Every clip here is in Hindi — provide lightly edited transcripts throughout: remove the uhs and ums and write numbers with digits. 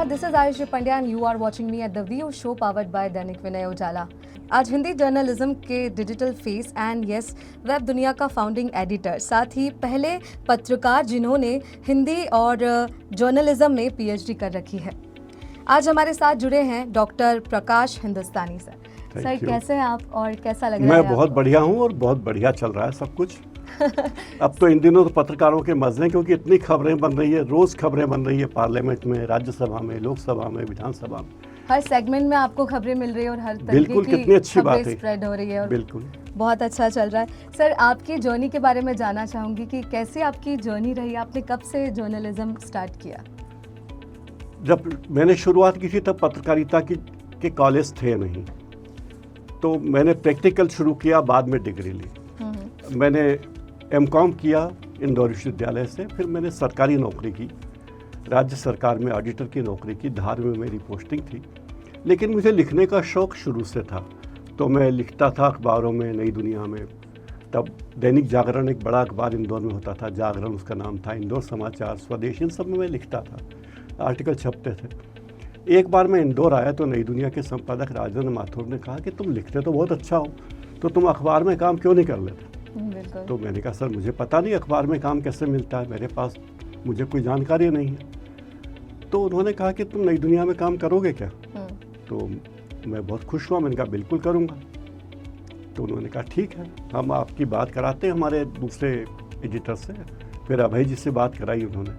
this is Ayushi Pandya and you are watching me at the View show powered by दैनिक विनय उजाला। आज हिंदी जर्नलिज्म के digital face and yes web दुनिया का फाउंडिंग एडिटर, साथ ही पहले पत्रकार जिन्होंने हिंदी और जर्नलिज्म में पीएचडी कर रखी है। आज हमारे साथ जुड़े हैं डॉक्टर प्रकाश हिंदुस्तानी सर। सर कैसे हैं आप और कैसा लग रहा है? मैं बहुत बढ़िया हूँ और बहुत बढ़िया चल रहा है सब कुछ। अब तो इन दिनों तो पत्रकारों के मजे हैं, क्योंकि इतनी खबरें बन रही है, रोज खबरें बन रही है पार्लियामेंट में, राज्यसभा में, लोकसभा में, विधानसभा में। हर सेगमेंट में आपको खबरें मिल रही है और हर बिल्कुल, तरीके कितनी अच्छी की बात खबरें है। स्प्रेड हो रही है और बिल्कुल बहुत अच्छा चल रहा है। सर आपकी जर्नी के बारे में जानना चाहूँगी कि कैसी आपकी जर्नी रही, आपने कब से जर्नलिज्म स्टार्ट किया? जब मैंने शुरुआत की थी तब पत्रकारिता के कॉलेज थे नहीं, तो मैंने प्रैक्टिकल शुरू किया, बाद में डिग्री ली। मैंने एमकॉम किया इंदौर विश्वविद्यालय से, फिर मैंने सरकारी नौकरी की, राज्य सरकार में ऑडिटर की नौकरी की, धार में मेरी पोस्टिंग थी। लेकिन मुझे लिखने का शौक़ शुरू से था, तो मैं लिखता था अखबारों में, नई दुनिया में। तब दैनिक जागरण एक बड़ा अखबार इंदौर में होता था, जागरण उसका नाम था, इंदौर समाचार, स्वदेश, इन सब में मैं लिखता था, आर्टिकल छपते थे। एक बार मैं इंदौर आया तो नई दुनिया के संपादक राजेंद्र माथुर ने कहा कि तुम लिखते तो बहुत अच्छा हो, तो तुम अखबार में काम क्यों नहीं कर लेते? तो मैंने कहा सर मुझे पता नहीं अखबार में काम कैसे मिलता है, मेरे पास मुझे कोई जानकारी नहीं है। तो उन्होंने कहा कि तुम नई दुनिया में काम करोगे क्या? तो मैं बहुत खुश हुआ, मैंने कहा बिल्कुल करूँगा। तो उन्होंने कहा ठीक है, हम आपकी बात कराते हैं हमारे दूसरे एडिटर से। फिर अभय जी से बात कराई उन्होंने,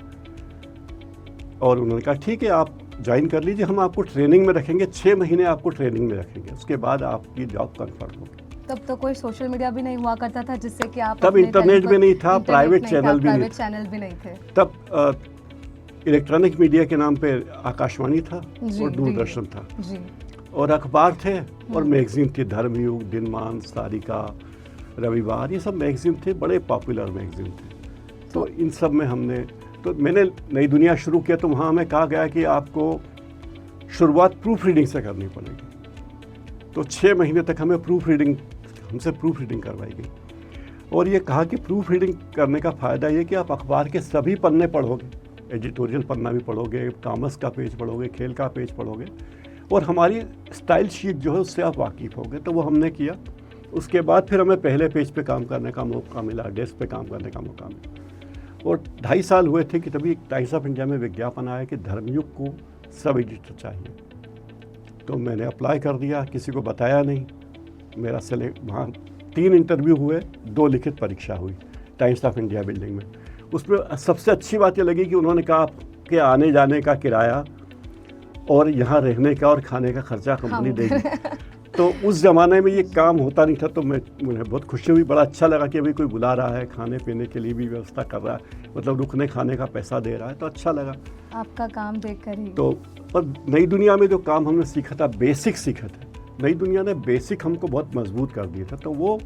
और उन्होंने कहा ठीक है आप ज्वाइन कर लीजिए, हम आपको ट्रेनिंग में रखेंगे, 6 महीने आपको ट्रेनिंग में रखेंगे, उसके बाद आपकी जॉब कन्फर्म होगी। तब तो कोई सोशल मीडिया भी नहीं हुआ करता था जिससे कि आप तब इंटरनेट भी नहीं था, प्राइवेट चैनल भी नहीं थे। तब इलेक्ट्रॉनिक मीडिया के नाम पे आकाशवाणी था और दूरदर्शन था जी। और अखबार थे और मैगजीन थी, धर्मयुग, दिनमान, सारिका, रविवार, ये सब मैगजीन थे, बड़े पॉपुलर मैगजीन थे। तो इन सब में मैंने नई दुनिया शुरू किया, तो वहाँ हमें कहा गया कि आपको शुरुआत प्रूफ रीडिंग से करनी पड़ेगी। तो 6 महीने तक हमसे प्रूफ रीडिंग करवाई गई, और ये कहा कि प्रूफ रीडिंग करने का फ़ायदा ये कि आप अखबार के सभी पन्ने पढ़ोगे, एडिटोरियल पन्ना भी पढ़ोगे, कॉमर्स का पेज पढ़ोगे, खेल का पेज पढ़ोगे, और हमारी स्टाइल शीट जो है उससे आप वाकिफ़ होगे। तो वो हमने किया। उसके बाद फिर हमें पहले पेज पे काम करने का मौका मिला, डेस्क पे काम करने का मौका मिला, और 2.5 साल हुए थे कि तभी टाइम्स ऑफ इंडिया में विज्ञापन आया कि धर्मयुग को सब एडिटर चाहिए। तो मैंने अप्लाई कर दिया, किसी को बताया नहीं। मेरा वहाँ 3 इंटरव्यू हुए, 2 लिखित परीक्षा हुई टाइम्स ऑफ इंडिया बिल्डिंग में। उसमें सबसे अच्छी बात ये लगी कि उन्होंने कहा आपके आने जाने का किराया और यहाँ रहने का और खाने का खर्चा कंपनी देगी। तो उस ज़माने में ये काम होता नहीं था, तो मुझे बहुत खुशी हुई, बड़ा अच्छा लगा कि अभी कोई बुला रहा है, खाने पीने के लिए भी व्यवस्था कर रहा है, मतलब रुकने खाने का पैसा दे रहा है, तो अच्छा लगा आपका काम देखकर ही। तो और नई दुनिया में जो काम हमने सीखा था, बेसिक सीखा था, नई दुनिया ने बेसिक हमको बहुत मजबूत कर दिया था, तो वो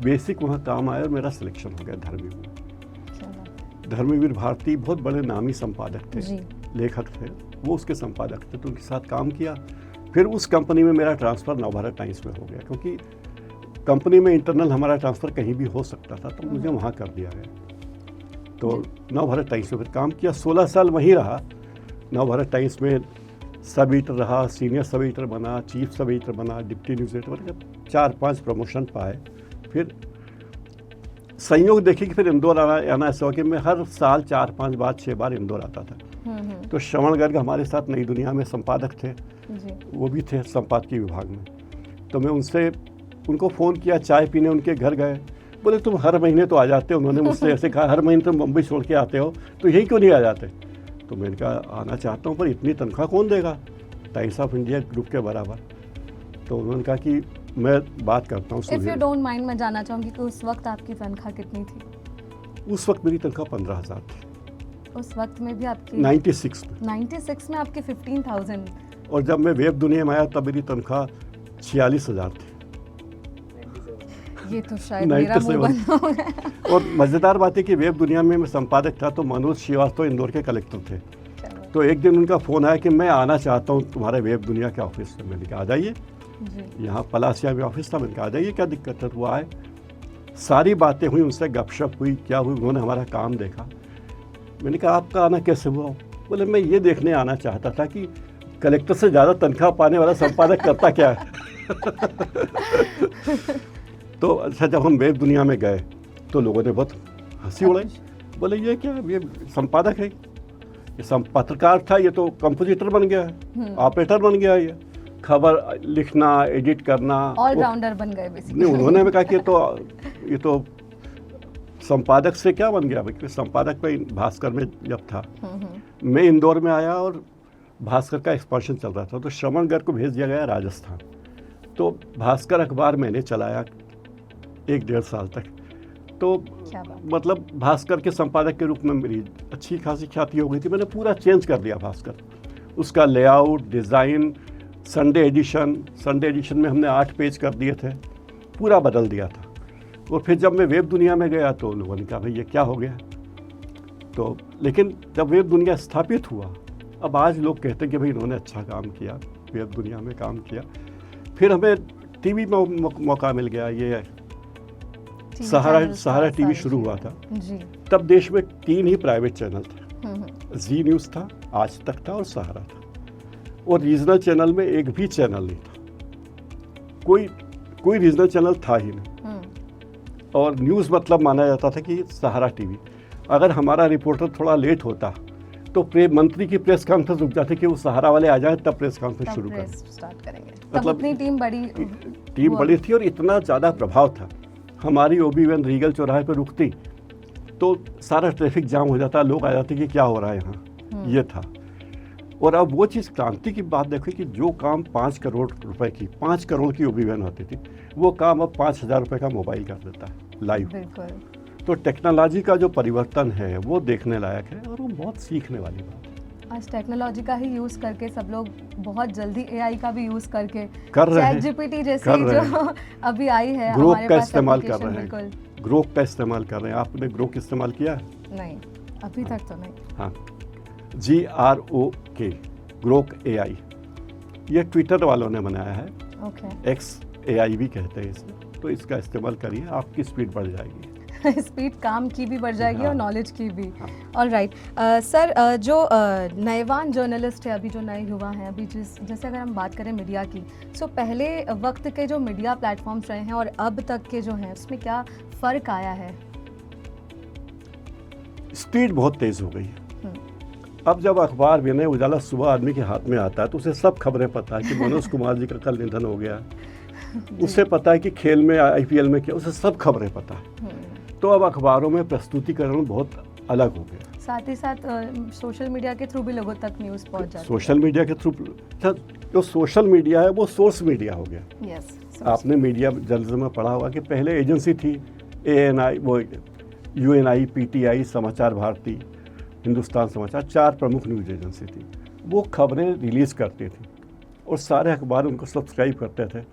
बेसिक वहाँ काम आया और मेरा सिलेक्शन हो गया धर्मवीर में। धर्मवीर भारती बहुत बड़े नामी संपादक थे, लेखक थे, वो उसके संपादक थे, तो उनके साथ काम किया। फिर उस कंपनी में मेरा ट्रांसफ़र नवभारत टाइम्स में हो गया, क्योंकि कंपनी में इंटरनल हमारा ट्रांसफ़र कहीं भी हो सकता था, तो मुझे वहाँ कर दिया गया। तो नवभारत टाइम्स में फिर काम किया, 16 साल वहीं रहा। नवभारत टाइम्स में सब एडिटर रहा, सीनियर सब एडिटर बना, चीफ सब एडिटर बना, डिप्टी न्यूज़ एडिटर बना, 4-5 प्रमोशन पाए। फिर संयोग देखिए कि फिर इंदौर आना ऐसा हो कि मैं हर साल 4-5 बार 6 बार इंदौर आता था। तो श्रवण गर्ग हमारे साथ नई दुनिया में संपादक थे, वो भी थे संपादकीय विभाग में। तो मैं उनको फ़ोन किया, चाय पीने उनके घर गए, बोले तुम हर महीने तो आ जाते हो। उन्होंने मुझसे ऐसे कहा हर महीने तुम मुंबई छोड़ के आते हो, तो यही क्यों नहीं आ जाते? तो मैंने कहा आना चाहता हूँ, पर इतनी तनख्वाह कौन देगा टाइम्स ऑफ इंडिया ग्रुप के बराबर? तो उन्होंने कहा कि मैं बात करता हूँ। इफ़ यू डोंट माइंड, मैं जानना चाहूँगी कि उस वक्त आपकी तनख्वाह कितनी थी? उस वक्त मेरी तनख्वाह 15,000 थी। उस वक्त में भी आपकी 96 में आपकी 15,000। और जब मैं वेब दुनिया में आया तब मेरी तनख्वाह 46,000 थी। ये तो शायद मेरा मुंह बंद हो गया। और मज़ेदार बात है कि वेब दुनिया में मैं संपादक था, तो मनोज श्रीवास्तव इंदौर के कलेक्टर थे। तो एक दिन उनका फ़ोन आया कि मैं आना चाहता हूँ तुम्हारे वेब दुनिया के ऑफिस में। मैंने कहा आ जाइए, यहाँ पलासिया में ऑफिस था। मैंने कहा आ जाइए, क्या दिक्कत है? वो आए, सारी बातें हुई, उनसे गपशप हुई, क्या हुई, उन्होंने हमारा काम देखा। मैंने कहा आपका आना कैसे हुआ? बोले मैं ये देखने आना चाहता था कि कलेक्टर से ज़्यादा तनख्वाह पाने वाला संपादक करता क्या है? तो अच्छा, जब हम वेब दुनिया में गए तो लोगों ने बहुत हंसी उड़ाई, बोले ये क्या, ये संपादक है, ये पत्रकार था, ये तो कंपोजिटर बन गया है, ऑपरेटर बन गया है, ये खबर लिखना, एडिट करना, ऑलराउंडर बन गए बेसिकली। नहीं, उन्होंने भी कहा कि ये तो संपादक से क्या बन गया, क्योंकि संपादक में भास्कर में जब था, मैं इंदौर में आया और भास्कर का एक्सपांशन चल रहा था, तो श्रवण गर्ग को भेज दिया गया राजस्थान। तो भास्कर अखबार मैंने चलाया 1-1.5 साल तक। तो मतलब भास्कर के संपादक के रूप में मेरी अच्छी खासी ख्याति हो गई थी। मैंने पूरा चेंज कर दिया भास्कर, उसका लेआउट, डिज़ाइन, संडे एडिशन में हमने 8 पेज कर दिए थे, पूरा बदल दिया था। और फिर जब मैं वेब दुनिया में गया तो लोगों ने कहा भाई ये क्या हो गया। तो लेकिन जब वेब दुनिया स्थापित हुआ, अब आज लोग कहते हैं कि भाई इन्होंने अच्छा काम किया, वेब दुनिया में काम किया। फिर हमें टीवी में मौका मिल गया, ये सहारा टीवी शुरू हुआ था जी। तब देश में 3 ही प्राइवेट चैनल थे, जी न्यूज़ था, आज तक था और सहारा था। और रीजनल चैनल में एक भी चैनल नहीं था, कोई रीजनल चैनल था ही नहीं। और न्यूज़ मतलब माना जाता था कि सहारा टीवी। अगर हमारा रिपोर्टर थोड़ा लेट होता तो मंत्री की प्रेस कॉन्फ्रेंस रुक जाती कि वो सहारा वाले आ जाए तब प्रेस कॉन्फ्रेंस शुरू करेंगे। मतलब अपनी टीम बड़ी थी और इतना ज़्यादा प्रभाव था। हमारी ओबी-वन रीगल चौराहे पर रुकती तो सारा ट्रैफिक जाम हो जाता, लोग आ जाते कि क्या हो रहा है यहाँ, ये था। और अब वो चीज़ क्रांति की बात देखो कि जो काम 5 करोड़ रुपए की, 5 करोड़ की ओबी-वन होती थी, वो काम अब 5,000 रुपये का मोबाइल कर देता है लाइव। तो टेक्नोलॉजी का जो परिवर्तन है वो देखने लायक है और वो बहुत सीखने वाली बात है। आज टेक्नोलॉजी का ही यूज़ करके सब लोग बहुत जल्दी एआई का भी यूज़ करके कर रहे हैं, ChatGPT जैसी जो अभी आई है ग्रोक हमारे का पास इस्तेमाल कर रहे हैं, ग्रोक का इस्तेमाल कर रहे हैं। आपने ग्रोक इस्तेमाल किया है? नहीं, अभी तक तो नहीं। हाँ, GROK, ग्रोक AI, ये ट्विटर वालों ने बनाया है, XAI भी कहते हैं इसे। तो इसका इस्तेमाल करिए, आपकी स्पीड बढ़ जाएगी। स्पीड काम की भी बढ़ जाएगी, हाँ, और नॉलेज की भी। हाँ। ऑल राइट सर, जो नएवान जर्नलिस्ट है, अभी जो नए युवा हैं, अभी जैसे अगर हम बात करें मीडिया की, सो पहले वक्त के जो मीडिया प्लेटफॉर्म्स रहे हैं और अब तक के जो हैं, उसमें क्या फ़र्क आया है? स्पीड बहुत तेज़ हो गई है। अब जब अखबार विनय उजाला सुबह आदमी के हाथ में आता है तो उसे सब खबरें पता है कि मनोज कुमार जी का कल निधन हो गया, उसे पता है कि खेल में IPL में क्या, उसे सब खबरें पता है। तो अब अखबारों में प्रस्तुतिकरण बहुत अलग हो गया। साथ ही साथ सोशल मीडिया के थ्रू भी लोगों तक न्यूज़ पहुंच जाती है। सोशल मीडिया के थ्रू, जो सोशल मीडिया है वो सोर्स मीडिया हो गया। यस, आपने मीडिया जर्नलिज्म में पढ़ा होगा कि पहले एजेंसी थी ANI, वो UNI, PTI, समाचार भारती, हिंदुस्तान समाचार, 4 प्रमुख न्यूज़ एजेंसी थी। वो खबरें रिलीज़ करती थी और सारे अखबार उनको सब्सक्राइब करते थे।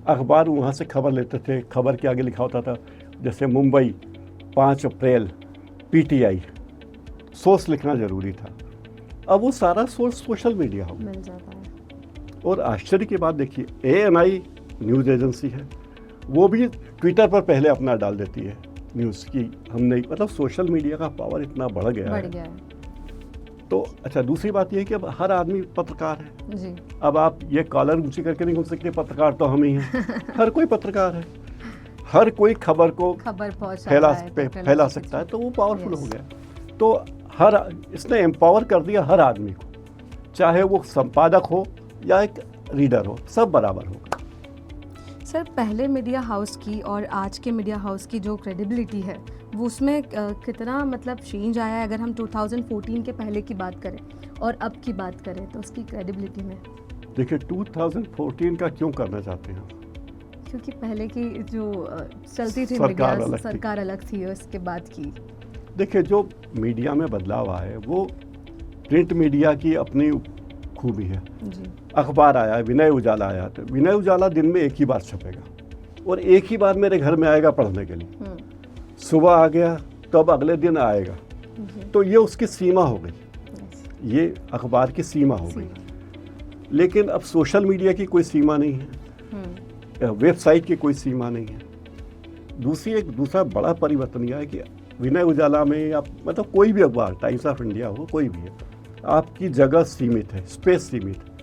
अखबार वहाँ से खबर लेते थे, खबर के आगे लिखा होता था जैसे मुंबई 5 अप्रैल PTI, सोर्स लिखना ज़रूरी था। अब वो सारा सोर्स सोशल मीडिया हो मिल जाता है। और आश्चर्य की बात देखिए, ANI न्यूज़ एजेंसी है, वो भी ट्विटर पर पहले अपना डाल देती है न्यूज़ की। हमने मतलब सोशल मीडिया का पावर इतना बढ़ गया है। तो अच्छा, दूसरी बात यह है कि अब हर आदमी पत्रकार है जी। अब आप ये कॉलर ऊंची करके नहीं बोल सकते पत्रकार तो हम ही हैं। हर कोई पत्रकार है, हर कोई खबर को फैला सकता है, तो वो पावरफुल हो गया। तो इसने एम्पावर कर दिया हर आदमी को, चाहे वो संपादक हो या एक रीडर हो, सब बराबर होगा। सर, पहले मीडिया हाउस की और आज के मीडिया हाउस की जो क्रेडिबिलिटी है वो उसमें कितना मतलब चेंज आया है? अगर हम 2014 के पहले की बात करें और अब की बात करें तो उसकी क्रेडिबिलिटी में। देखिए, 2014 का क्यों करना चाहते हैं? क्योंकि पहले की जो चलती थी मीडिया, सरकार अलग थी, उसके बाद की। देखिए, जो मीडिया में बदलाव आए वो प्रिंट मीडिया की अपनी खूबी है जी। अखबार आया, विनय उजाला आया, तो विनय उजाला दिन में एक ही बार छपेगा और एक ही बार मेरे घर में आएगा पढ़ने के लिए। सुबह आ गया तो अब अगले दिन आएगा, तो ये उसकी सीमा हो गई, ये अखबार की सीमा हो गई। लेकिन अब सोशल मीडिया की कोई सीमा नहीं है, वेबसाइट की कोई सीमा नहीं है। दूसरा बड़ा परिवर्तन यह है कि विनय उजाला में या मतलब कोई भी अखबार, टाइम्स ऑफ इंडिया हो, कोई भी है, आपकी जगह सीमित है, स्पेस सीमित है।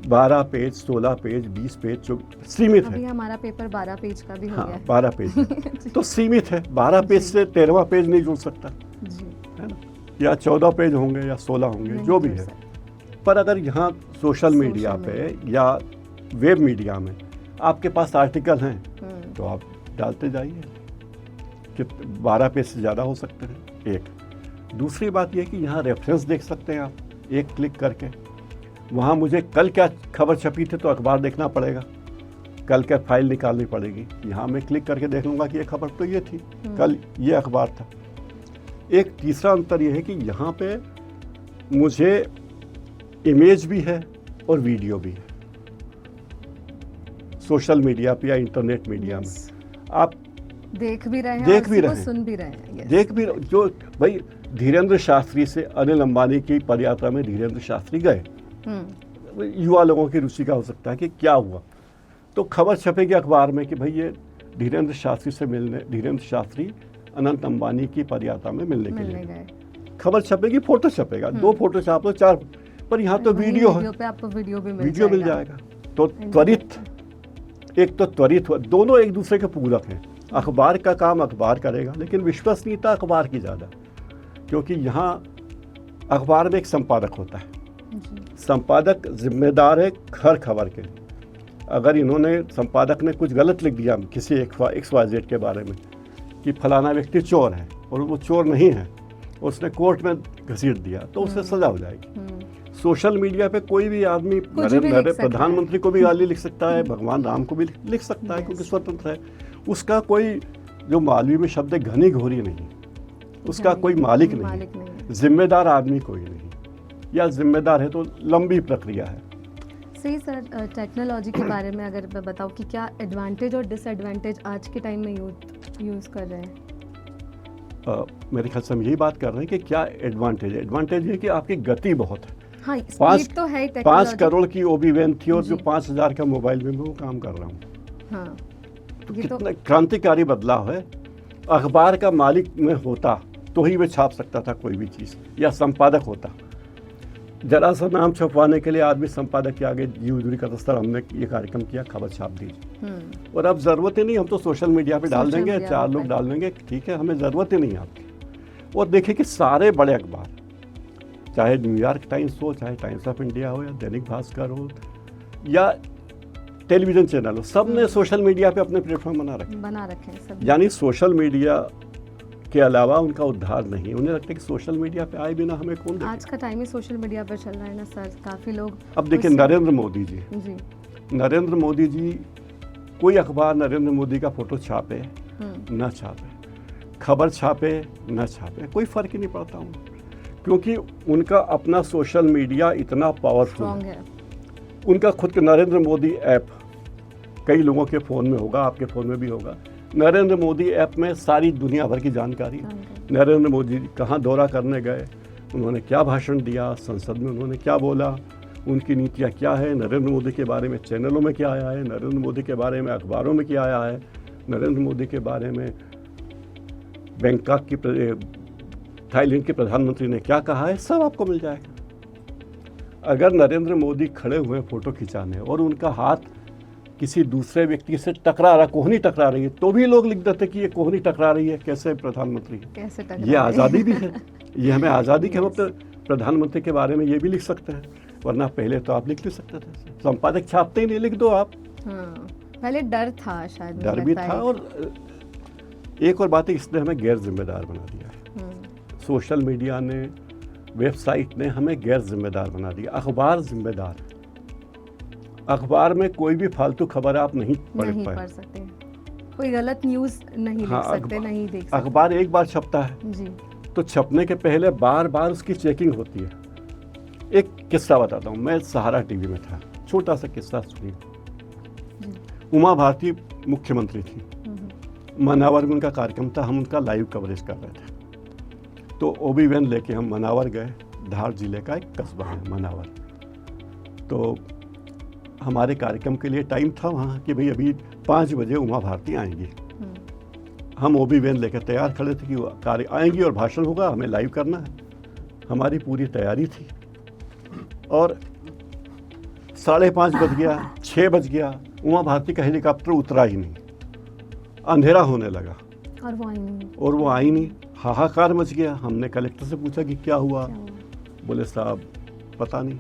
12 पेज, 16 पेज, 20 पेज जो सीमित अभी है। हमारा पेपर 12 पेज का भी हो हाँ, गया है। 12 पेज है। तो सीमित है, 12 पेज से 13वां पेज नहीं जुड़ सकता, जी, है ना, या 14 पेज होंगे या 16 होंगे, नहीं जो भी जुड़ है। सकते। पर अगर यहाँ सोशल मीडिया पे या वेब मीडिया में आपके पास आर्टिकल हैं तो आप डालते जाइए, कि 12 पेज से ज़्यादा हो सकते हैं। एक दूसरी बात यह कि यहाँ रेफरेंस देख सकते हैं आप एक क्लिक करके। वहाँ मुझे कल क्या खबर छपी थी तो अखबार देखना पड़ेगा, कल का फाइल निकालनी पड़ेगी। यहाँ मैं क्लिक करके देख लूँगा कि ये खबर तो ये थी, कल ये अखबार था। एक तीसरा अंतर ये है कि यहाँ पे मुझे इमेज भी है और वीडियो भी है। सोशल मीडिया पे या इंटरनेट मीडिया में आप देख भी रहे हैं, देख और भी उसी को रहे हैं। सुन भी रहे हैं। Yes. देख भी जो भाई धीरेन्द्र शास्त्री से अनिल अंबानी की पदयात्रा में धीरेन्द्र शास्त्री गए, युवा लोगों की रुचि का हो सकता है कि क्या हुआ, तो खबर छपेगी अखबार में कि भाई ये धीरेन्द्र शास्त्री अनंत अंबानी की पदयात्रा में मिलने के लिए गए। खबर छपेगी, फोटो छपेगा, 2 फोटो छाप लो, 4, पर यहाँ तो वीडियो है, पे आपको वीडियो भी वीडियो मिल जाएगा। तो त्वरित, एक तो त्वरित, दोनों एक दूसरे के पूरक हैं। अखबार का काम अखबार करेगा, लेकिन विश्वसनीयता अखबार की ज़्यादा, क्योंकि यहाँ अखबार में एक संपादक होता है। संपादक जिम्मेदार है हर खबर के लिए। अगर इन्होंने, संपादक ने कुछ गलत लिख दिया किसी XYZ के बारे में कि फलाना व्यक्ति चोर है और वो चोर नहीं है, उसने कोर्ट में घसीट दिया, तो उसे सजा हो जाएगी। सोशल मीडिया पे कोई भी आदमी प्रधानमंत्री को भी गाली लिख सकता है, भगवान राम को भी लिख सकता है, क्योंकि स्वतंत्र है। उसका कोई, जो मालवी में शब्द है, घनी घोरी नहीं, उसका कोई मालिक नहीं, जिम्मेदार आदमी कोई नहीं, या जिम्मेदार है तो लंबी प्रक्रिया है। सही सर, टेक्नोलॉजी के बारे में अगर मैं बताऊँ कि क्या एडवांटेज और डिसएडवांटेज आज के टाइम में यूज़ कर रहे हैं? मेरे ख्याल से हम यही बात कर रहे हैं कि क्या एडवांटेज है कि आपकी गति बहुत है। हाँ, स्पीड तो है। 5 करोड़ की ओबी वैन थी और जो 5000 का मोबाइल में मैं वो काम कर रहा हूँ। हाँ, तो कितना क्रांतिकारी बदलाव है। अखबार का मालिक में होता तो ही वे छाप सकता था कोई भी चीज़, या संपादक होता। जरा सा नाम छपवाने के लिए आदमी संपादक के आगे जीव दूरी का दस्तर, हमने ये कार्यक्रम किया, खबर छाप दी। और अब ज़रूरत ही नहीं, हम तो सोशल मीडिया पे डाल देंगे, 4 लोग डाल देंगे, ठीक है, हमें ज़रूरत ही नहीं आपकी। और देखिए कि सारे बड़े अखबार, चाहे न्यूयॉर्क टाइम्स हो, चाहे टाइम्स ऑफ इंडिया हो, या दैनिक भास्कर हो, या टेलीविज़न चैनल हो, सब ने सोशल मीडिया पे अपने प्लेटफॉर्म बना रखे हैं सब। यानी सोशल मीडिया के अलावा उनका उद्धार नहीं। उन्हें लगता है कि सोशल मीडिया पे आए बिना हमें कौन देखे। आज का टाइम ही सोशल मीडिया पर चल रहा है ना सर, काफ़ी लोग। अब देखिए नरेंद्र मोदी जी, नरेंद्र मोदी जी, कोई अखबार नरेंद्र मोदी का फोटो छापे न छापे, खबर छापे न छापे, कोई फ़र्क ही नहीं पड़ता उनको, क्योंकि उनका अपना सोशल मीडिया इतना पावरफुल है। उनका खुद का नरेंद्र मोदी ऐप कई लोगों के फ़ोन में होगा, आपके फ़ोन में भी होगा। नरेंद्र मोदी ऐप में सारी दुनिया भर की जानकारी, नरेंद्र मोदी कहाँ दौरा करने गए, उन्होंने क्या भाषण दिया, संसद में उन्होंने क्या बोला, उनकी नीतियाँ क्या है, नरेंद्र मोदी के बारे में चैनलों में क्या आया है, नरेंद्र मोदी के बारे में अखबारों में क्या आया है, नरेंद्र मोदी के बारे में बैंकॉक की, थाईलैंड के प्रधानमंत्री ने क्या कहा है, सब आपको मिल जाएगा। अगर नरेंद्र मोदी खड़े हुए फ़ोटो खिंचाने और उनका हाथ किसी दूसरे व्यक्ति से टकरा रहा, कोहनी टकरा रही है, तो भी लोग लिख देते कि ये कोहनी टकरा रही है, कैसे प्रधानमंत्री है, कैसे टकरा, ये आज़ादी भी है, ये हमें आज़ादी के, हम अपने प्रधानमंत्री के बारे में ये भी लिख सकते हैं, वरना पहले तो आप लिख सकते थे, संपादक छापते ही नहीं, लिख दो आप। हाँ, पहले डर था, शायद डर भी था। और एक और बात है, इसने हमें गैर जिम्मेदार बना दिया है। सोशल मीडिया ने, वेबसाइट ने हमें गैर जिम्मेदार बना दिया। अखबार जिम्मेदार है, अखबार में कोई भी फालतू खबर आप नहीं पढ़ सकते, कोई गलत न्यूज़ नहीं लिख सकते, नहीं देख सकते। अखबार एक बार छपता है जी, तो छपने के पहले बार बार उसकी चेकिंग होती है। एक किस्सा बताता हूँ, मैं सहारा टीवी में था, छोटा सा किस्सा सुनिए। उमा भारती मुख्यमंत्री थी, मनावर में उनका कार्यक्रम था, हम उनका लाइव कवरेज कर रहे थे। तो ओबी वैन लेके हम मनावर गए, धार जिले का एक कस्बा है मनावर। तो हमारे कार्यक्रम के लिए टाइम था वहाँ कि भाई अभी 5 बजे उमा भारती आएंगी। हम ओबी वैन लेकर तैयार खड़े थे कि वो आएंगी और भाषण होगा, हमें लाइव करना है। हमारी पूरी तैयारी थी। और 5:30 बज गया, 6 बज गया, उमा भारती का हेलीकॉप्टर उतरा ही नहीं, अंधेरा होने लगा और वो आई नहीं। हाहाकार मच गया। हमने कलेक्टर से पूछा कि क्या हुआ? बोले साहब पता नहीं।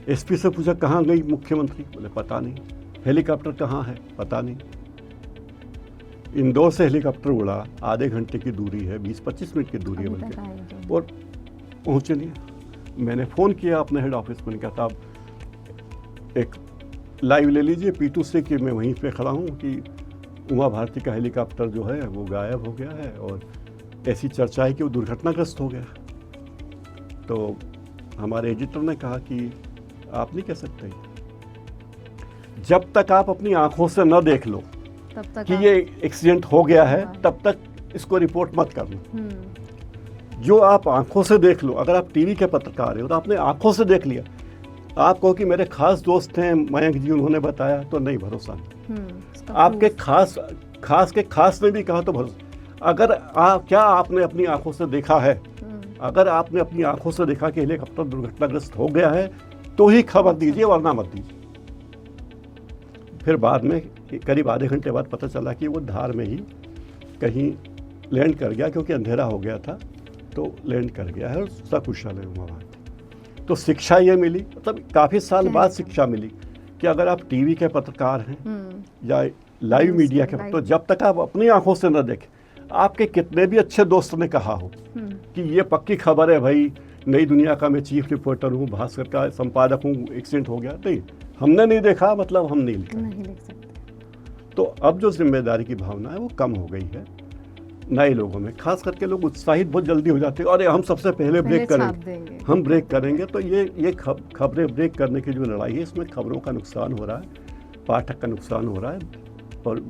एसपी से पूछा कहाँ गई मुख्यमंत्री? बोले पता नहीं। हेलीकॉप्टर कहाँ है? पता नहीं। इंदौर से हेलीकॉप्टर उड़ा, आधे घंटे की दूरी है, 20-25 मिनट की दूरी है बल्कि, और पहुँचे नहीं। मैंने फ़ोन किया अपने हेड ऑफिस में, कहा साहब एक लाइव ले लीजिए P2 से कि मैं वहीं पे खड़ा हूँ कि उमा भारती का हेलीकॉप्टर जो है वो गायब हो गया है और ऐसी चर्चा है कि वो दुर्घटनाग्रस्त हो गया। तो हमारे एडिटर ने कहा कि आप नहीं कह सकते, जब तक आप अपनी आंखों से न देख लो तब तक कि ये एक्सीडेंट हो गया है, तब तक इसको रिपोर्ट मत करना। जो आप आंखों से देख लो, अगर आप टीवी के पत्रकार हो तो आपने आंखों से देख लिया, आप कहो कि मेरे खास दोस्त हैं मयंक जी, उन्होंने बताया, तो नहीं, भरोसा नहीं। आपके खास ने भी कहा तो भरोसा। अगर क्या आपने अपनी आंखों से देखा है? अगर आपने अपनी आंखों से देखा कि हेलीकॉप्टर दुर्घटनाग्रस्त हो गया है तो ही खबर दीजिए, वरना मत दीजिए। फिर बाद में करीब आधे घंटे बाद पता चला कि वो धार में ही कहीं लैंड कर गया, क्योंकि अंधेरा हो गया था, तो लैंड कर गया है और सकुशल है वहाँ। तो शिक्षा ये मिली, मतलब काफ़ी साल बाद शिक्षा मिली कि अगर आप टीवी के पत्रकार हैं या लाइव मीडिया के, तो जब तक आप अपनी आंखों से न देखें, आपके कितने भी अच्छे दोस्त ने कहा हो कि ये पक्की खबर है भाई, नई दुनिया का मैं चीफ रिपोर्टर हूँ, भास्कर का संपादक हूँ, एक्सीडेंट हो गया, नहीं, हमने नहीं देखा मतलब हम नहीं लिख सकते। तो अब जो जिम्मेदारी की भावना है वो कम हो गई है नए लोगों में। खास करके लोग उत्साहित बहुत जल्दी हो जाते हैं, अरे हम सबसे पहले ब्रेक करेंगे, हम ब्रेक करेंगे। तो ये खबरें ब्रेक करने की जो लड़ाई है, इसमें खबरों का नुकसान हो रहा है, पाठक का नुकसान हो रहा है और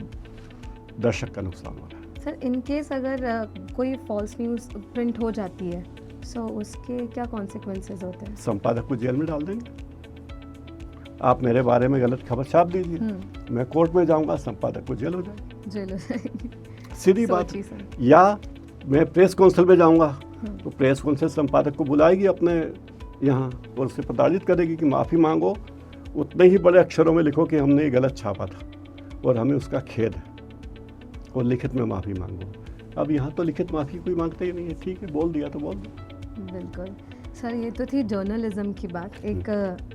दर्शक का नुकसान हो रहा है। सर, इन केस अगर कोई फॉल्स न्यूज़ प्रिंट हो जाती है तो उसके क्या कॉन्सिक्वेंसेस होते हैं? संपादक को जेल में डाल देंगे। आप मेरे बारे में गलत खबर छाप दीजिए, मैं कोर्ट में जाऊंगा, संपादक को जेल हो जाएगी, सीधी बात। या मैं प्रेस काउंसिल में जाऊंगा तो प्रेस काउंसिल संपादक को बुलाएगी अपने यहाँ और उससे प्रताड़ित करेगी कि माफ़ी मांगो, उतने ही बड़े अक्षरों में लिखो कि हमने ये गलत छापा था और हमें उसका खेद है, और लिखित में माफ़ी मांगो। अब यहाँ तो लिखित माफ़ी कोई मांगता ही नहीं है, ठीक है, बोल दिया तो बोल दो। बिल्कुल सर, ये तो थी जर्नलिज्म की बात। एक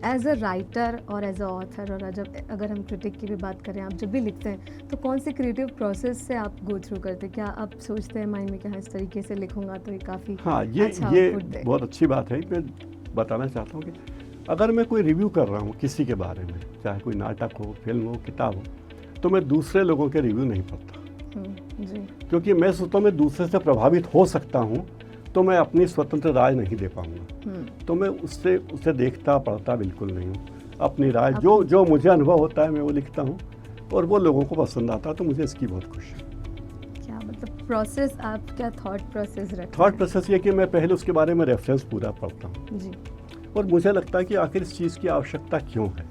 एज अ राइटर और एज अ ऑथर, और अगर हम क्रिटिक की भी बात करें, आप जब भी लिखते हैं तो कौन सी क्रिएटिव प्रोसेस से आप गो थ्रू करते हैं? क्या आप सोचते हैं माइंड में कि हाँ इस तरीके से लिखूंगा तो ये काफ़ी ये बहुत अच्छी बात है। मैं बताना चाहता हूँ कि अगर मैं कोई रिव्यू कर रहा हूँ किसी के बारे में, चाहे कोई नाटक हो, फिल्म हो, किताब हो, तो मैं दूसरे लोगों के रिव्यू नहीं पढ़ता जी, क्योंकि मैं सोचता हूँ मैं दूसरे से प्रभावित हो सकता हूँ, तो मैं अपनी स्वतंत्र राय नहीं दे पाऊंगा। तो मैं उससे देखता पढ़ता बिल्कुल नहीं हूँ। अपनी राय जो मुझे अनुभव होता है मैं वो लिखता हूँ, और वो लोगों को पसंद आता है, तो मुझे इसकी बहुत खुशी है। क्या मतलब प्रोसेस, आप क्या थॉट प्रोसेस रखते हैं? थॉट प्रोसेस ये कि मैं पहले उसके बारे में रेफरेंस पूरा पढ़ता हूँ जी, और मुझे लगता है कि आखिर इस चीज़ की आवश्यकता क्यों है,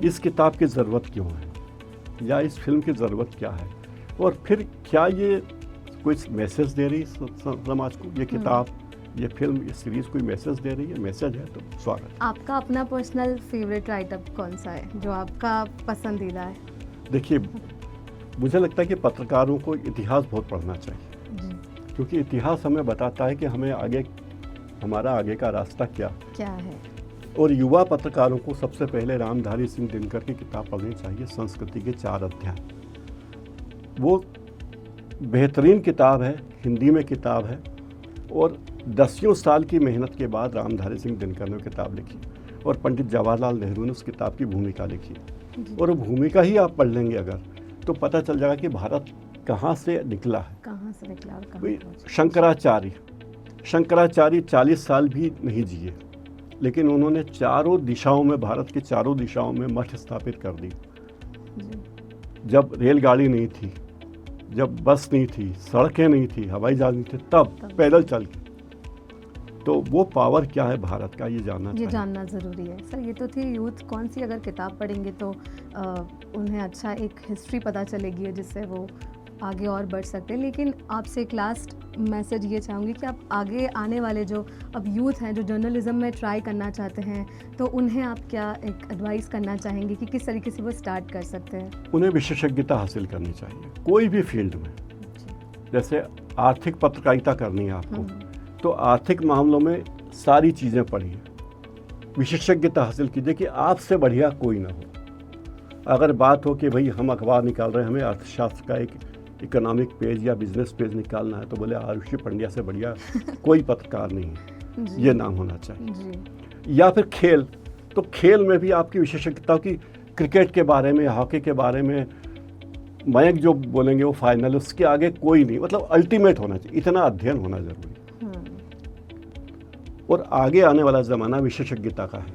इस किताब की ज़रूरत क्यों है, या इस फिल्म की ज़रूरत क्या है, और फिर क्या ये कोई मैसेज दे रही समाज को, ये किताब, ये फिल्म, ये सीरीज़ कोई मैसेज दे रही है? मैसेज है तो स्वागत। आपका अपना पर्सनल फेवरेट राइटर कौन सा है जो आपका पसंदीदा है? देखिए, मुझे लगता है कि पत्रकारों को इतिहास बहुत पढ़ना चाहिए जी, क्योंकि इतिहास हमें बताता है कि हमें आगे, हमारा आगे का रास्ता क्या है। और युवा पत्रकारों को सबसे पहले रामधारी सिंह दिनकर की किताब पढ़नी चाहिए, संस्कृति के 4 अध्याय। वो बेहतरीन किताब है, हिंदी में किताब है, और 10 साल की मेहनत के बाद रामधारी सिंह दिनकर ने किताब लिखी, और पंडित जवाहरलाल नेहरू ने उस किताब की भूमिका लिखी। और भूमिका ही आप पढ़ लेंगे अगर, तो पता चल जाएगा कि भारत कहाँ से निकला है, और शंकराचार्य 40 साल भी नहीं जिए, लेकिन उन्होंने चारों दिशाओं में, भारत की चारों दिशाओं में मठ स्थापित कर दी। जब रेलगाड़ी नहीं थी, जब बस नहीं थी, सड़कें नहीं थी, हवाई जहाज नहीं थे, तब पैदल चल के, तो वो पावर क्या है भारत का, ये जानना ज़रूरी है। सर, ये तो थी यूथ, कौन सी अगर किताब पढ़ेंगे तो उन्हें अच्छा एक हिस्ट्री पता चलेगी जिससे वो आगे और बढ़ सकते हैं। लेकिन आपसे एक लास्ट मैसेज ये चाहूँगी कि आप आगे आने वाले जो अब यूथ हैं जो जर्नलिज्म में ट्राई करना चाहते हैं, तो उन्हें आप क्या एक एडवाइस करना चाहेंगे कि किस तरीके से वो स्टार्ट कर सकते हैं? उन्हें विशेषज्ञता हासिल करनी चाहिए कोई भी फील्ड में। जैसे आर्थिक पत्रकारिता करनी है आपको, तो आर्थिक मामलों में सारी चीज़ें पढ़िए, विशेषज्ञता हासिल कीजिए कि आपसे बढ़िया कोई ना हो। अगर बात हो कि भाई हम अखबार निकाल रहे हैं, हमें अर्थशास्त्र का एक इकोनॉमिक पेज या बिजनेस पेज निकालना है, तो बोले आरुषि पंड्या से बढ़िया कोई पत्रकार नहीं है, ये नाम होना चाहिए। या फिर खेल, तो खेल में भी आपकी विशेषज्ञता हो कि क्रिकेट के बारे में, हॉकी के बारे में मयंक जो बोलेंगे वो फाइनल, उसके आगे कोई नहीं, मतलब अल्टीमेट होना चाहिए, इतना अध्ययन होना जरूरी है। और आगे आने वाला ज़माना विशेषज्ञता का है।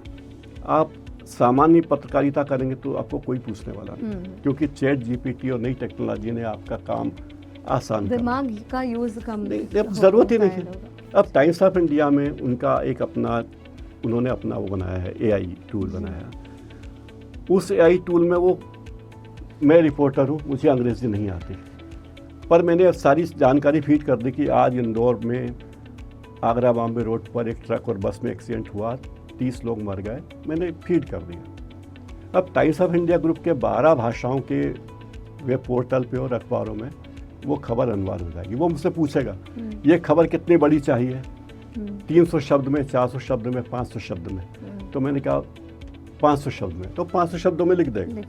आप सामान्य पत्रकारिता करेंगे तो आपको कोई पूछने वाला नहीं, क्योंकि चैट जीपीटी और नई टेक्नोलॉजी ने आपका काम आसान कर दिमाग का यूज़ कम नहीं, अब ज़रूरत ही नहीं है। अब टाइम्स ऑफ इंडिया में उनका एक उन्होंने अपना वो बनाया है, एआई टूल बनाया। उस एआई टूल में वो, मैं रिपोर्टर हूँ, मुझे अंग्रेज़ी नहीं आती, पर मैंने सारी जानकारी फीड कर दी कि आज इंदौर में आगरा बॉम्बे रोड पर एक ट्रक और बस में एक्सीडेंट हुआ, 30 लोग मर गए, मैंने फीड कर दिया। अब टाइम्स ऑफ इंडिया ग्रुप के 12 भाषाओं के वेब पोर्टल पे और अखबारों में वो खबर अनुवाद हो जाएगी। वो मुझसे पूछेगा ये खबर कितनी बड़ी चाहिए, 300 शब्द में, 400 शब्द में, 500 शब्द में, तो मैंने कहा 500 शब्द में, तो 500 शब्दों में लिख देगा,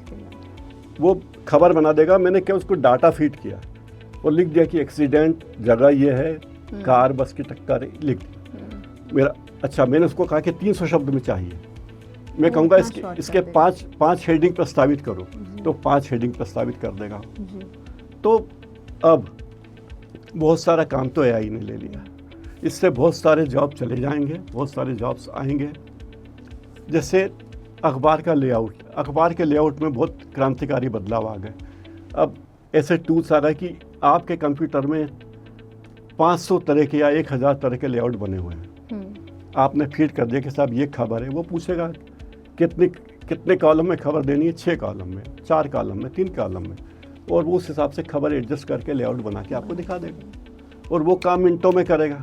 वो खबर बना देगा। मैंने क्या उसको डाटा फीड किया और लिख दिया कि एक्सीडेंट जगह ये है, कार बस की टक्कर, लिख दिया मेरा। अच्छा, मैंने उसको कहा कि 300 शब्द में चाहिए, मैं कहूँगा इसके पाँच हेडिंग प्रस्तावित करो, तो 5 हेडिंग प्रस्तावित कर देगा। तो अब बहुत सारा काम तो एआई ने ले लिया, इससे बहुत सारे जॉब चले जाएंगे, बहुत सारे जॉब्स आएंगे। जैसे अखबार के लेआउट में बहुत क्रांतिकारी बदलाव आ गए। अब ऐसे टूल्स आ रहा है कि आपके कंप्यूटर में 500 तरह के या 1000 तरह के लेआउट बने हुए हैं। आपने फीड कर दिया कि साहब ये खबर है, वो पूछेगा कितने कॉलम में खबर देनी है, 6 कॉलम में, 4 कॉलम में, 3 कॉलम में, और वो उस हिसाब से खबर एडजस्ट करके लेआउट बना के आपको दिखा देगा, और वो काम मिनटों में करेगा।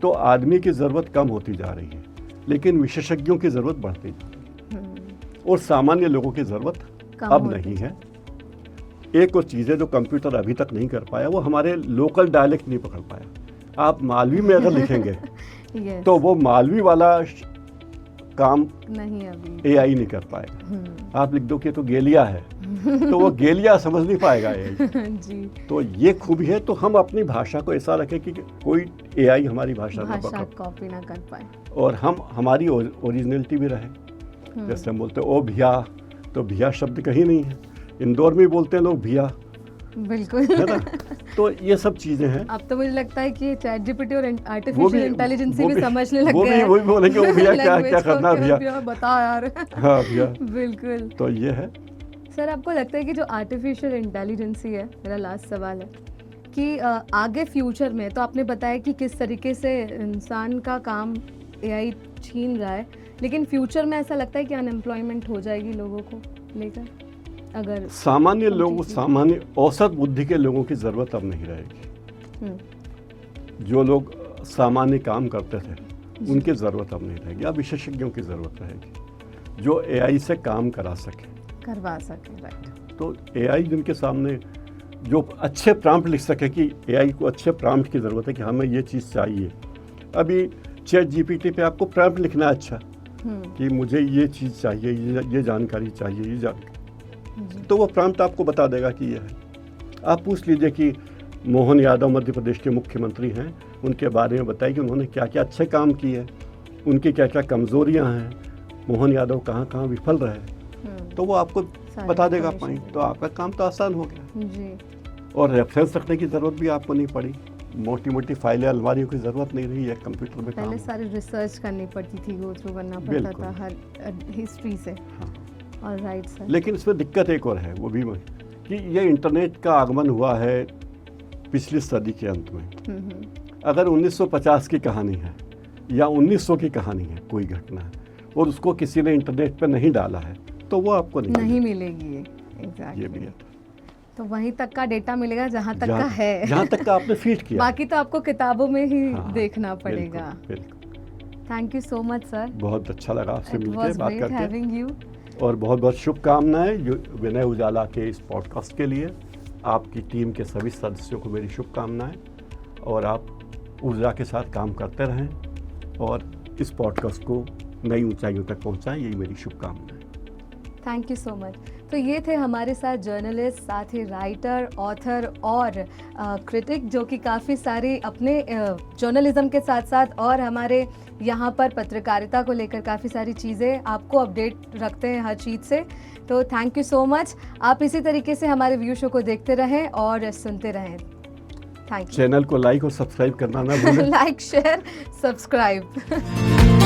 तो आदमी की ज़रूरत कम होती जा रही है, लेकिन विशेषज्ञों की ज़रूरत बढ़ती जा रही है, और सामान्य लोगों की ज़रूरत अब नहीं है। एक और चीज़ है जो कंप्यूटर अभी तक नहीं कर पाया, वो हमारे लोकल डायलेक्ट नहीं पकड़ पाया। आप मालवी में अगर लिखेंगे तो वो मालवी वाला काम नहीं, अभी एआई नहीं कर पाएगा। आप लिख दो कि तो गेलिया है तो वो गेलिया समझ नहीं पाएगा एआई। जी। तो ये खूबी है, तो हम अपनी भाषा को ऐसा रखें कि कोई एआई हमारी भाषा कॉपी ना कर पाए, और हमारी ओरिजिनलिटी भी रहे। जैसे हम बोलते हैं ओ भिया, तो भिया शब्द कहीं नहीं है, इंदौर में बोलते हैं लोग भिया, बिल्कुल, है ना। तो ये सब चीजें हैं। अब तो मुझे लगता है कि चैट जीपीटी और आर्टिफिशियल इंटेलिजेंस भी समझने लग गए हैं। वो भी बोलेंगे वो भैया क्या करना भैया, बता यार। हाँ भैया, बिल्कुल। तो ये है। सर, आपको लगता है कि जो आर्टिफिशियल इंटेलिजेंस है, मेरा लास्ट सवाल है कि आगे फ्यूचर में, तो आपने बताया कि किस तरीके से इंसान का काम एआई छीन रहा है, लेकिन फ्यूचर में ऐसा लगता है कि अनएम्प्लॉयमेंट हो जाएगी लोगों को लेकर? अगर सामान्य लोग, सामान्य औसत बुद्धि के लोगों की ज़रूरत अब नहीं रहेगी। जो लोग सामान्य काम करते थे उनकी ज़रूरत अब नहीं रहेगी। अब विशेषज्ञों की ज़रूरत रहेगी जो एआई से काम करवा सके। राइट। तो एआई जिनके सामने जो अच्छे प्रॉम्प्ट लिख सके, कि एआई को अच्छे प्रॉम्प्ट की ज़रूरत है कि हमें ये चीज़ चाहिए। अभी चैट जीपीटी पे आपको प्रॉम्प्ट लिखना है अच्छा, कि मुझे ये चीज़ चाहिए, ये जानकारी चाहिए, तो वो प्रॉम्प्ट आपको बता देगा कि ये है। आप पूछ लीजिए कि मोहन यादव मध्य प्रदेश के मुख्यमंत्री हैं, उनके बारे में बताइए कि उन्होंने क्या क्या अच्छे काम किए, उनकी क्या क्या कमज़ोरियां हैं, मोहन यादव कहाँ कहाँ विफल रहे, तो वो आपको बता देगा पॉइंट। तो आपका काम तो आसान हो गया जी। और रेफरेंस रखने की ज़रूरत भी आपको नहीं पड़ी, मोटी मोटी फाइलें, अलमारियों की ज़रूरत नहीं रही है कंप्यूटर में। पहले सारी रिसर्च करनी पड़ती थी, गो थ्रू करना पड़ता था हर हिस्ट्री से। हाँ। Right sir. लेकिन इसमें दिक्कत एक और है, वो भी कि ये इंटरनेट का आगमन हुआ है पिछली सदी के अंत में। अगर 1950 की कहानी है या 1900 की कहानी है, कोई घटना है, और उसको किसी ने इंटरनेट पर नहीं डाला है, तो वो आपको नहीं मिलेगी। Exactly. ये भी है। तो वहीं तक का डेटा मिलेगा जहाँ तक का जहाँ है। जहाँ तक का आपने फीड किया। बाकी तो आपको किताबों में ही हाँ, देखना पड़ेगा। बिल्कुल। Thank you so much sir, बहुत अच्छा लगा आपसे इट मिलकर वाज बात ग्रेट करके, हैविंग यू। और बहुत बहुत शुभकामनाएं विनय उजाला के इस पॉडकास्ट के लिए। आपकी टीम के सभी सदस्यों को मेरी शुभकामनाएं, और आप ऊर्जा के साथ काम करते रहें और इस पॉडकास्ट को नई ऊंचाइयों तक पहुंचाएं, यही मेरी शुभकामनाएं। Thank you so much. तो ये थे हमारे साथ जर्नलिस्ट, साथ ही राइटर, ऑथर और क्रिटिक, जो कि काफ़ी सारी अपने जर्नलिज्म के साथ साथ और हमारे यहाँ पर पत्रकारिता को लेकर काफ़ी सारी चीज़ें आपको अपडेट रखते हैं हर चीज़ से। तो थैंक यू सो मच। आप इसी तरीके से हमारे व्यू शो को देखते रहें और सुनते रहें। Thank you. चैनल को लाइक और सब्सक्राइब करना ना भूलें। Like, share, subscribe.